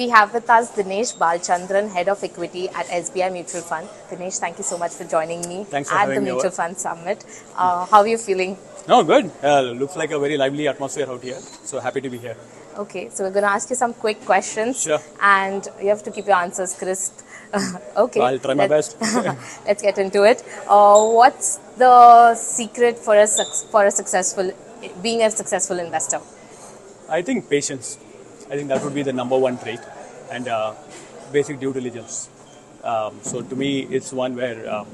We have with us Dinesh Balachandran, Head of Equity at SBI Mutual Fund. Dinesh, thank you so much for joining me at the Mutual Fund Summit. How are you feeling? No, good. Looks like a very lively atmosphere out here. So happy to be here. Okay, so we're going to ask you some quick questions. Sure. And you have to keep your answers crisp. Okay. I'll try my best. Let's get into it. What's the secret for being a successful investor? I think patience. I think that would be the number one trait, and basic due diligence. So to me, it's one where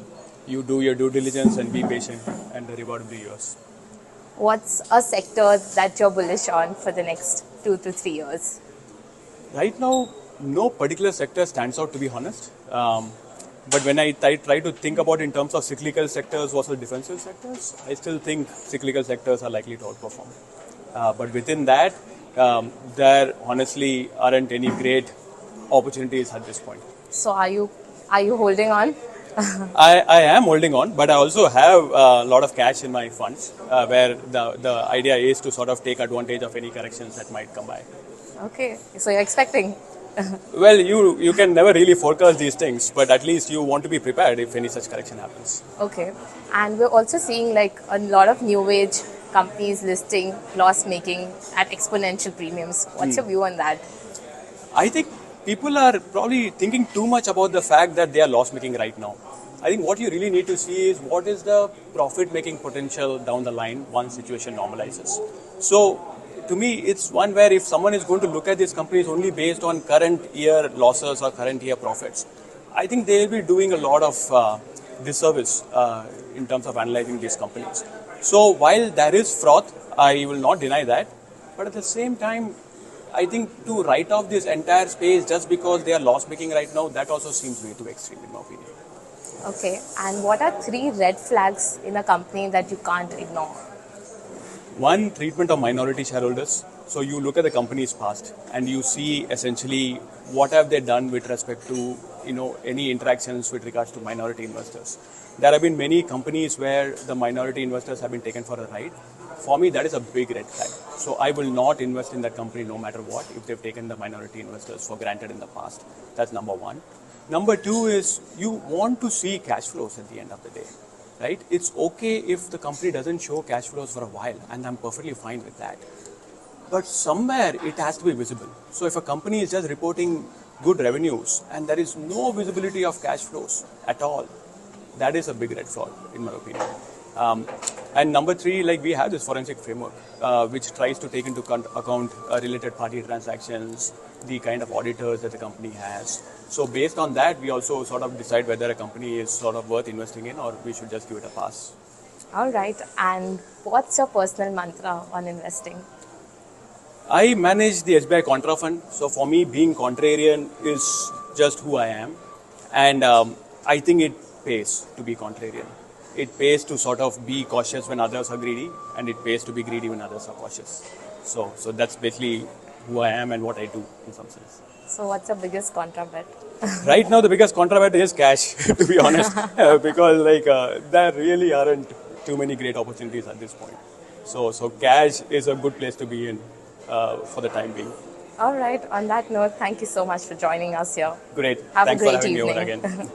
you do your due diligence and be patient, and the reward will be yours. What's a sector that you're bullish on for the next 2 to 3 years? Right now, no particular sector stands out, to be honest. But when I try to think about in terms of cyclical sectors versus defensive sectors, I still think cyclical sectors are likely to outperform. But within that, there honestly aren't any great opportunities at this point. So are you holding on? I am holding on, but I also have a lot of cash in my funds where the idea is to sort of take advantage of any corrections that might come by. Okay, so you're expecting? Well, you can never really forecast these things, but at least you want to be prepared if any such correction happens. Okay, and we're also seeing like a lot of new age companies listing loss making at exponential premiums. What's your view on that? I think people are probably thinking too much about the fact that they are loss making right now. I think what you really need to see is what is the profit making potential down the line once situation normalizes. So to me, it's one where if someone is going to look at these companies only based on current year losses or current year profits, I think they will be doing a lot of disservice in terms of analyzing these companies. So while there is froth, I will not deny that, but at the same time, I think to write off this entire space just because they are loss making right now, that also seems way too extreme in my opinion. Okay, and what are 3 red flags in a company that you can't ignore? One, treatment of minority shareholders. So you look at the company's past and you see essentially what have they done with respect to any interactions with regards to minority investors. There have been many companies where the minority investors have been taken for a ride. For me, that is a big red flag. So I will not invest in that company no matter what if they've taken the minority investors for granted in the past. That's number one. Number two is you want to see cash flows at the end of the day. Right? It's okay if the company doesn't show cash flows for a while, and I'm perfectly fine with that. But somewhere it has to be visible. So if a company is just reporting good revenues and there is no visibility of cash flows at all, that is a big red flag in my opinion. And number 3, like we have this forensic framework, which tries to take into account related party transactions, the kind of auditors that the company has. So based on that, we also sort of decide whether a company is sort of worth investing in or we should just give it a pass. All right. And what's your personal mantra on investing? I manage the SBI Contra Fund. So for me, being contrarian is just who I am. And I think it pays to be contrarian. It pays to sort of be cautious when others are greedy, and it pays to be greedy when others are cautious. So that's basically who I am and what I do in some sense. So what's your biggest contra bet? Right now, the biggest contra bet is cash, to be honest, because there really aren't too many great opportunities at this point. So cash is a good place to be in for the time being. All right. On that note, thank you so much for joining us here. Great. Have Thanks a great for having evening. me over again.